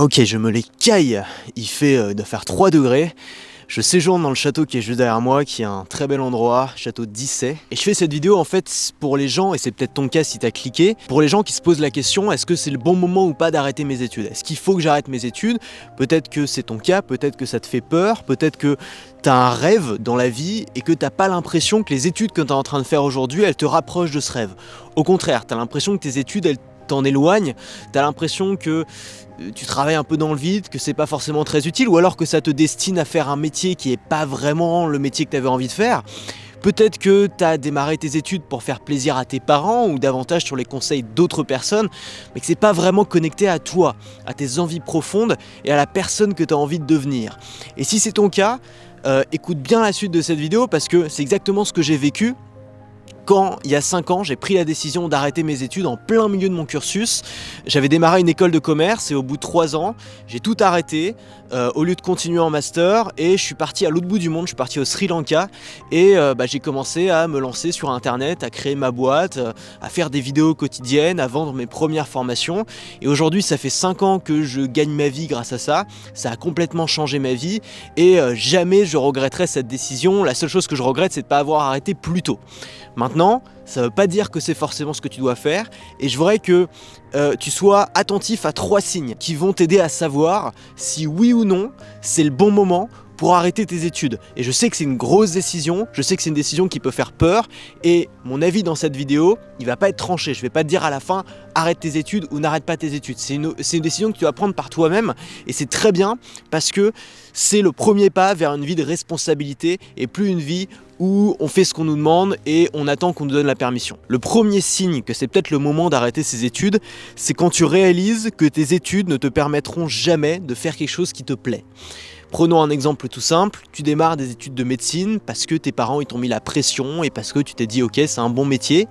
Ok, je me les caille. Il doit faire 3 degrés. Je séjourne dans le château qui est juste derrière moi, qui est un très bel endroit, château d'Issey. Et je fais cette vidéo en fait pour les gens, et c'est peut-être ton cas si t'as cliqué, pour les gens qui se posent la question, est-ce que c'est le bon moment ou pas d'arrêter mes études? Est-ce qu'il faut que j'arrête mes études? Peut-être que c'est ton cas, peut-être que ça te fait peur, peut-être que t'as un rêve dans la vie et que t'as pas l'impression que les études que t'es en train de faire aujourd'hui, elles te rapprochent de ce rêve. Au contraire, t'as l'impression que tes études, elles t'en éloignent, t'as l'impression que tu travailles un peu dans le vide, que c'est pas forcément très utile, ou alors que ça te destine à faire un métier qui est pas vraiment le métier que tu avais envie de faire. Peut-être que tu as démarré tes études pour faire plaisir à tes parents ou davantage sur les conseils d'autres personnes, mais que c'est pas vraiment connecté à toi, à tes envies profondes et à la personne que tu as envie de devenir. Et si c'est ton cas, écoute bien la suite de cette vidéo parce que c'est exactement ce que j'ai vécu. Quand, il y a 5 ans, j'ai pris la décision d'arrêter mes études en plein milieu de mon cursus. J'avais démarré une école de commerce et au bout de 3 ans, j'ai tout arrêté au lieu de continuer en master et je suis parti à l'autre bout du monde, je suis parti au Sri Lanka et j'ai commencé à me lancer sur internet, à créer ma boîte, à faire des vidéos quotidiennes, à vendre mes premières formations. Et aujourd'hui, ça fait 5 ans que je gagne ma vie grâce à ça. Ça a complètement changé ma vie et jamais je regretterai cette décision. La seule chose que je regrette, c'est de ne pas avoir arrêté plus tôt. Maintenant, ça ne veut pas dire que c'est forcément ce que tu dois faire et je voudrais que tu sois attentif à 3 signes qui vont t'aider à savoir si oui ou non c'est le bon moment pour arrêter tes études. Et je sais que c'est une grosse décision, je sais que c'est une décision qui peut faire peur et mon avis dans cette vidéo, il va pas être tranché. Je vais pas te dire à la fin arrête tes études ou n'arrête pas tes études. C'est une décision que tu vas prendre par toi-même et c'est très bien parce que c'est le premier pas vers une vie de responsabilité et plus une vie où on fait ce qu'on nous demande et on attend qu'on nous donne la permission. Le premier signe que c'est peut-être le moment d'arrêter ses études, c'est quand tu réalises que tes études ne te permettront jamais de faire quelque chose qui te plaît. Prenons un exemple tout simple, tu démarres des études de médecine parce que tes parents ils t'ont mis la pression et parce que tu t'es dit ok c'est un bon métier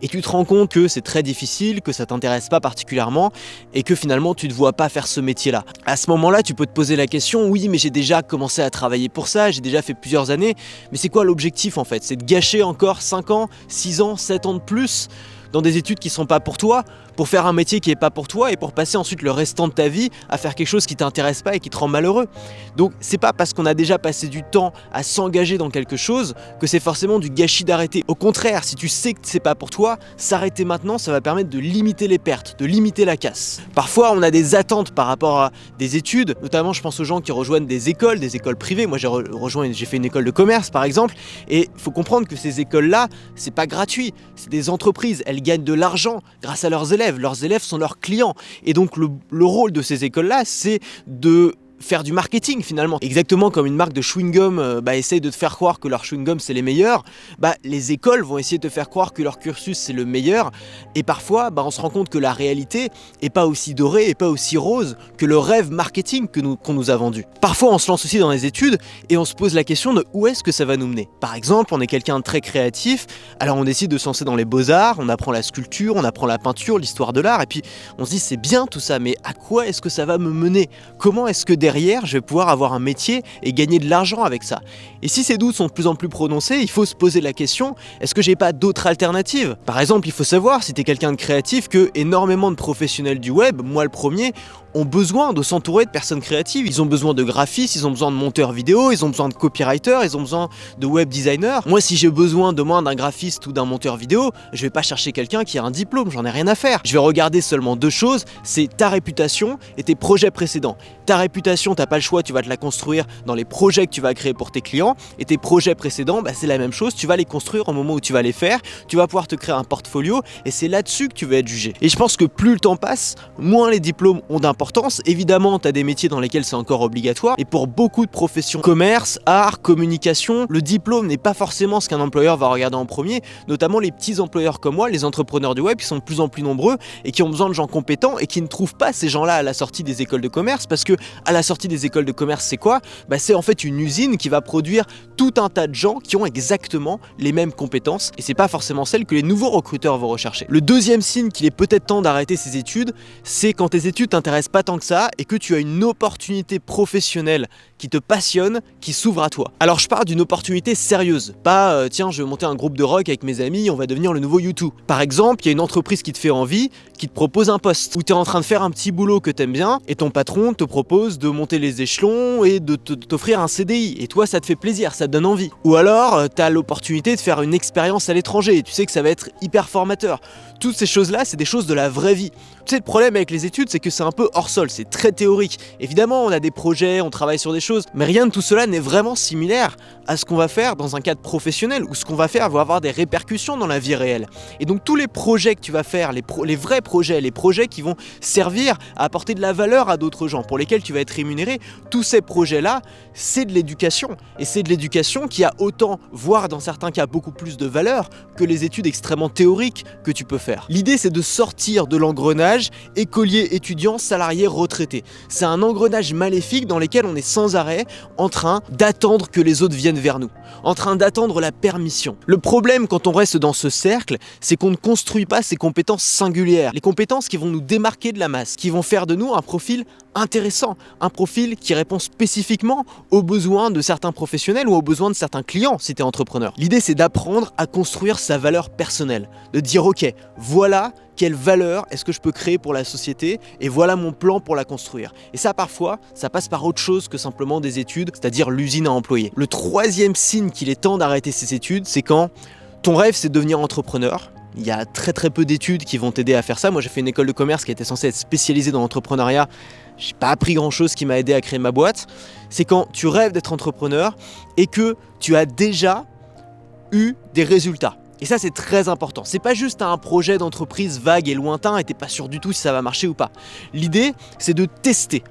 et tu te rends compte que c'est très difficile, que ça t'intéresse pas particulièrement et que finalement tu ne te vois pas faire ce métier là. À ce moment là tu peux te poser la question, oui mais j'ai déjà commencé à travailler pour ça, j'ai déjà fait plusieurs années, mais c'est quoi l'objectif en fait? C'est de gâcher encore 5 ans, 6 ans, 7 ans de plus dans des études qui sont pas pour toi, pour faire un métier qui est pas pour toi et pour passer ensuite le restant de ta vie à faire quelque chose qui t'intéresse pas et qui te rend malheureux. Donc c'est pas parce qu'on a déjà passé du temps à s'engager dans quelque chose que c'est forcément du gâchis d'arrêter. Au contraire, si tu sais que c'est pas pour toi, s'arrêter maintenant, ça va permettre de limiter les pertes, de limiter la casse. Parfois, on a des attentes par rapport à des études, notamment je pense aux gens qui rejoignent des écoles privées. Moi j'ai fait une école de commerce par exemple, et il faut comprendre que ces écoles-là, c'est pas gratuit, c'est des entreprises, elles gagnent de l'argent grâce à leurs élèves sont leurs clients. Et donc le rôle de ces écoles-là, c'est de faire du marketing finalement. Exactement comme une marque de chewing-gum essaye de te faire croire que leur chewing-gum c'est les meilleurs, les écoles vont essayer de te faire croire que leur cursus c'est le meilleur et parfois on se rend compte que la réalité est pas aussi dorée et pas aussi rose que le rêve marketing qu'on nous a vendu. Parfois on se lance aussi dans les études et on se pose la question de où est-ce que ça va nous mener. Par exemple, on est quelqu'un de très créatif, alors on décide de se lancer dans les beaux-arts, on apprend la sculpture, on apprend la peinture, l'histoire de l'art et puis on se dit c'est bien tout ça, mais à quoi est-ce que ça va me mener? Comment est-ce que derrière, je vais pouvoir avoir un métier et gagner de l'argent avec ça? Et si ces doutes sont de plus en plus prononcés, il faut se poser la question, est-ce que j'ai pas d'autres alternatives? Par exemple, il faut savoir, si tu es quelqu'un de créatif, que énormément de professionnels du web, moi le premier, ont besoin de s'entourer de personnes créatives. Ils ont besoin de graphistes, ils ont besoin de monteurs vidéo, ils ont besoin de copywriters, ils ont besoin de web designers. Moi, si j'ai besoin demain d'un graphiste ou d'un monteur vidéo, je vais pas chercher quelqu'un qui a un diplôme, j'en ai rien à faire. Je vais regarder seulement 2 choses, c'est ta réputation et tes projets précédents. Ta réputation, t'as pas le choix, tu vas te la construire dans les projets que tu vas créer pour tes clients et tes projets précédents, c'est la même chose, tu vas les construire au moment où tu vas les faire, tu vas pouvoir te créer un portfolio et c'est là-dessus que tu vas être jugé. Et je pense que plus le temps passe, moins les diplômes ont d'importance. Évidemment, tu as des métiers dans lesquels c'est encore obligatoire et pour beaucoup de professions, commerce, art, communication, le diplôme n'est pas forcément ce qu'un employeur va regarder en premier, notamment les petits employeurs comme moi, les entrepreneurs du web qui sont de plus en plus nombreux et qui ont besoin de gens compétents et qui ne trouvent pas ces gens-là à la sortie des écoles de commerce parce que à la sortie des écoles de commerce, c'est quoi? C'est en fait une usine qui va produire tout un tas de gens qui ont exactement les mêmes compétences et c'est pas forcément celles que les nouveaux recruteurs vont rechercher. Le deuxième signe qu'il est peut-être temps d'arrêter ses études, c'est quand tes études t'intéressent pas tant que ça et que tu as une opportunité professionnelle qui te passionne, qui s'ouvre à toi. Alors je parle d'une opportunité sérieuse, pas tiens je vais monter un groupe de rock avec mes amis, on va devenir le nouveau YouTube. Par exemple, il y a une entreprise qui te fait envie, qui te propose un poste, où tu es en train de faire un petit boulot que t'aimes bien, et ton patron te propose de monter les échelons et de t'offrir un CDI, et toi ça te fait plaisir, ça te donne envie. Ou alors, tu as l'opportunité de faire une expérience à l'étranger, et tu sais que ça va être hyper formateur. Toutes ces choses-là, c'est des choses de la vraie vie. Tu sais, le problème avec les études, c'est que c'est un peu hors sol, c'est très théorique. Évidemment, on a des projets, on travaille sur des choses, mais rien de tout cela n'est vraiment similaire à ce qu'on va faire dans un cadre professionnel, où ce qu'on va faire va avoir des répercussions dans la vie réelle. Et donc tous les projets que tu vas faire, les vrais projets, les projets qui vont servir à apporter de la valeur à d'autres gens, pour lesquels tu vas être rémunéré, tous ces projets-là, c'est de l'éducation. Et c'est de l'éducation qui a autant, voire dans certains cas beaucoup plus de valeur, que les études extrêmement théoriques que tu peux faire. L'idée, c'est de sortir de l'engrenage écolier, étudiant, salarié, retraité. C'est un engrenage maléfique dans lequel on est sans arrêt en train d'attendre que les autres viennent vers nous, en train d'attendre la permission. Le problème quand on reste dans ce cercle, c'est qu'on ne construit pas ces compétences singulières, les compétences qui vont nous démarquer de la masse, qui vont faire de nous un profil intéressant, un profil qui répond spécifiquement aux besoins de certains professionnels ou aux besoins de certains clients si tu es entrepreneur. L'idée, c'est d'apprendre à construire sa valeur personnelle, de dire ok, voilà quelle valeur est-ce que je peux créer pour la société et voilà mon plan pour la construire. Et ça, parfois, ça passe par autre chose que simplement des études, c'est-à-dire l'usine à employer. Le troisième signe qu'il est temps d'arrêter ses études, c'est quand ton rêve, c'est de devenir entrepreneur. Il y a très peu d'études qui vont t'aider à faire ça. Moi, j'ai fait une école de commerce qui était censée être spécialisée dans l'entrepreneuriat. J'ai pas appris grand-chose qui m'a aidé à créer ma boîte. C'est quand tu rêves d'être entrepreneur et que tu as déjà eu des résultats. Et ça, c'est très important. C'est pas juste un projet d'entreprise vague et lointain et t'es pas sûr du tout si ça va marcher ou pas. L'idée, c'est de tester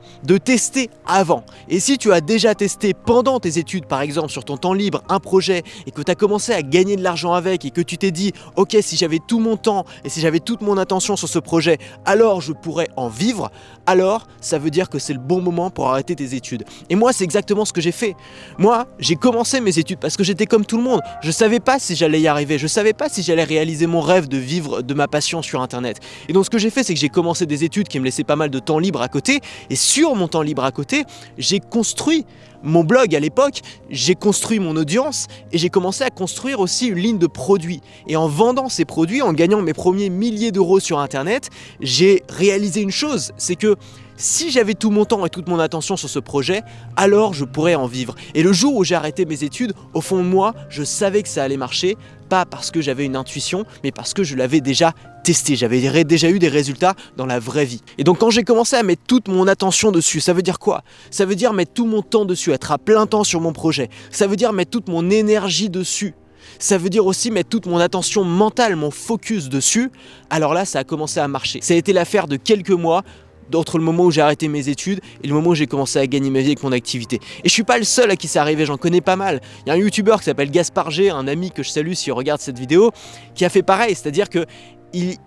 avant. Et si tu as déjà testé pendant tes études, par exemple, sur ton temps libre, un projet et que tu as commencé à gagner de l'argent avec et que tu t'es dit « Ok, si j'avais tout mon temps et si j'avais toute mon attention sur ce projet, alors je pourrais en vivre », alors ça veut dire que c'est le bon moment pour arrêter tes études. Et moi, c'est exactement ce que j'ai fait. Moi, j'ai commencé mes études parce que j'étais comme tout le monde. Je savais pas si j'allais y arriver. Je savais pas si j'allais réaliser mon rêve de vivre de ma passion sur internet. Et donc ce que j'ai fait, c'est que j'ai commencé des études qui me laissaient pas mal de temps libre à côté. Et sur mon temps libre à côté, j'ai construit mon blog à l'époque, j'ai construit mon audience et j'ai commencé à construire aussi une ligne de produits. Et en vendant ces produits, en gagnant mes premiers milliers d'euros sur internet, j'ai réalisé une chose, c'est que si j'avais tout mon temps et toute mon attention sur ce projet, alors je pourrais en vivre. Et le jour où j'ai arrêté mes études, au fond de moi, je savais que ça allait marcher, pas parce que j'avais une intuition, mais parce que je l'avais déjà testé, j'avais déjà eu des résultats dans la vraie vie. Et donc quand j'ai commencé à mettre toute mon attention dessus, ça veut dire quoi? Ça veut dire mettre tout mon temps dessus, être à plein temps sur mon projet. Ça veut dire mettre toute mon énergie dessus. Ça veut dire aussi mettre toute mon attention mentale, mon focus dessus. Alors là, ça a commencé à marcher. Ça a été l'affaire de quelques mois, entre le moment où j'ai arrêté mes études et le moment où j'ai commencé à gagner ma vie avec mon activité. Et je suis pas le seul à qui c'est arrivé, j'en connais pas mal. Il y a un youtubeur qui s'appelle Gaspard G, un ami que je salue s'il regarde cette vidéo, qui a fait pareil, c'est-à-dire que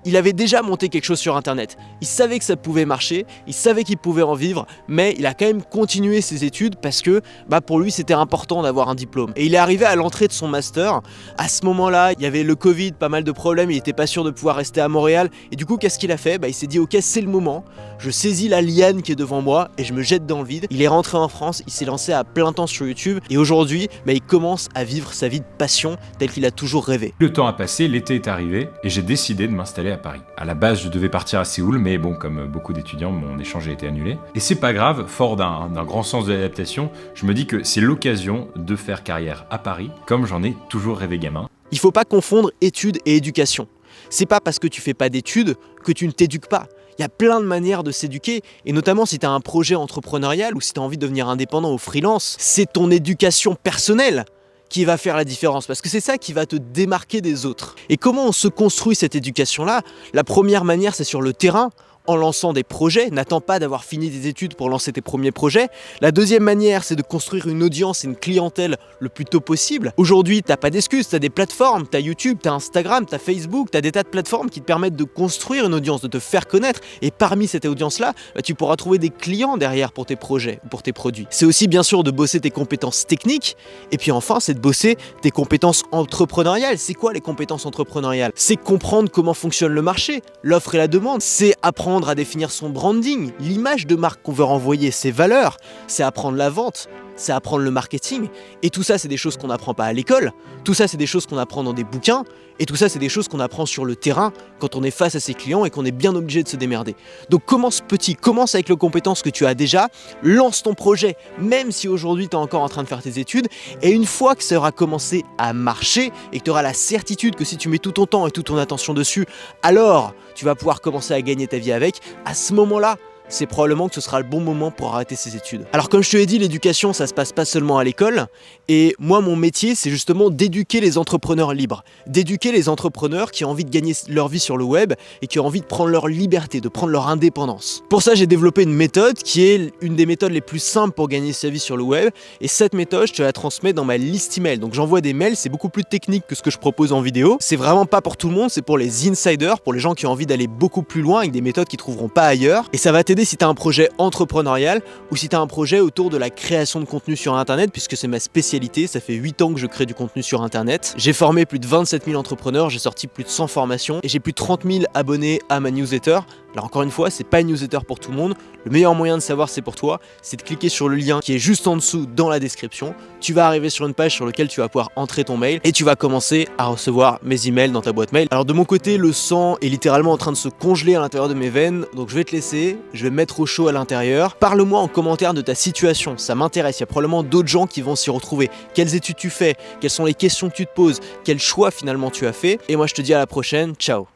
il avait déjà monté quelque chose sur internet. Il savait que ça pouvait marcher, il savait qu'il pouvait en vivre, mais il a quand même continué ses études parce que pour lui c'était important d'avoir un diplôme. Et il est arrivé à l'entrée de son master. À ce moment-là, il y avait le Covid, pas mal de problèmes, il était pas sûr de pouvoir rester à Montréal. Et du coup, qu'est-ce qu'il a fait? Il s'est dit ok, c'est le moment, je saisis la liane qui est devant moi et je me jette dans le vide. Il est rentré en France, il s'est lancé à plein temps sur YouTube et aujourd'hui, il commence à vivre sa vie de passion telle qu'il a toujours rêvé. Le temps a passé, l'été est arrivé et j'ai décidé de m'installer à Paris. À la base, je devais partir à Séoul, mais bon, comme beaucoup d'étudiants, mon échange a été annulé. Et c'est pas grave, fort d'un grand sens de l'adaptation, je me dis que c'est l'occasion de faire carrière à Paris, comme j'en ai toujours rêvé gamin. Il faut pas confondre études et éducation. C'est pas parce que tu fais pas d'études que tu ne t'éduques pas. Il y a plein de manières de s'éduquer, et notamment si tu as un projet entrepreneurial ou si tu as envie de devenir indépendant ou freelance, c'est ton éducation personnelle qui va faire la différence, parce que c'est ça qui va te démarquer des autres. Et comment on se construit cette éducation-là? La première manière, c'est sur le terrain. en lançant des projets. N'attends pas d'avoir fini des études pour lancer tes premiers projets. La deuxième manière, c'est de construire une audience et une clientèle le plus tôt possible. Aujourd'hui, t'as pas d'excuses, t'as des plateformes, t'as YouTube, t'as Instagram, t'as Facebook, t'as des tas de plateformes qui te permettent de construire une audience, de te faire connaître. Et parmi cette audience-là, tu pourras trouver des clients derrière pour tes projets, pour tes produits. C'est aussi bien sûr de bosser tes compétences techniques. Et puis enfin, c'est de bosser tes compétences entrepreneuriales. C'est quoi les compétences entrepreneuriales? C'est comprendre comment fonctionne le marché, l'offre et la demande. C'est apprendre à définir son branding, l'image de marque qu'on veut renvoyer, ses valeurs. C'est apprendre la vente, c'est apprendre le marketing. Et tout ça, c'est des choses qu'on n'apprend pas à l'école. Tout ça, c'est des choses qu'on apprend dans des bouquins. Et tout ça, c'est des choses qu'on apprend sur le terrain quand on est face à ses clients et qu'on est bien obligé de se démerder. Donc commence petit, commence avec les compétences que tu as déjà, lance ton projet, même si aujourd'hui tu es encore en train de faire tes études. Et une fois que ça aura commencé à marcher et que tu auras la certitude que si tu mets tout ton temps et toute ton attention dessus, alors tu vas pouvoir commencer à gagner ta vie avec, à ce moment-là, c'est probablement que ce sera le bon moment pour arrêter ses études. Alors comme je te l'ai dit, l'éducation, ça se passe pas seulement à l'école. Et moi, mon métier, c'est justement d'éduquer les entrepreneurs libres. D'éduquer les entrepreneurs qui ont envie de gagner leur vie sur le web et qui ont envie de prendre leur liberté, de prendre leur indépendance. Pour ça, j'ai développé une méthode qui est une des méthodes les plus simples pour gagner sa vie sur le web. Et cette méthode, je te la transmets dans ma liste email. Donc j'envoie des mails, c'est beaucoup plus technique que ce que je propose en vidéo. C'est vraiment pas pour tout le monde, c'est pour les insiders, pour les gens qui ont envie d'aller beaucoup plus loin avec des méthodes qu'ils trouveront pas ailleurs. Et ça va t'aider si tu as un projet entrepreneurial ou si tu as un projet autour de la création de contenu sur internet, puisque c'est ma spécialité. Ça fait 8 ans que je crée du contenu sur internet. J'ai formé plus de 27 000 entrepreneurs, j'ai sorti plus de 100 formations et j'ai plus de 30 000 abonnés à ma newsletter. Alors encore une fois, c'est pas une newsletter pour tout le monde. Le meilleur moyen de savoir c'est pour toi, c'est de cliquer sur le lien qui est juste en dessous dans la description. Tu vas arriver sur une page sur laquelle tu vas pouvoir entrer ton mail et tu vas commencer à recevoir mes emails dans ta boîte mail. Alors de mon côté, le sang est littéralement en train de se congeler à l'intérieur de mes veines, donc je vais te laisser, je vais me mettre au chaud à l'intérieur. Parle-moi en commentaire de ta situation, ça m'intéresse. Il y a probablement d'autres gens qui vont s'y retrouver. Quelles études tu fais? Quelles sont les questions que tu te poses? Quel choix finalement tu as fait? Et moi je te dis à la prochaine, ciao.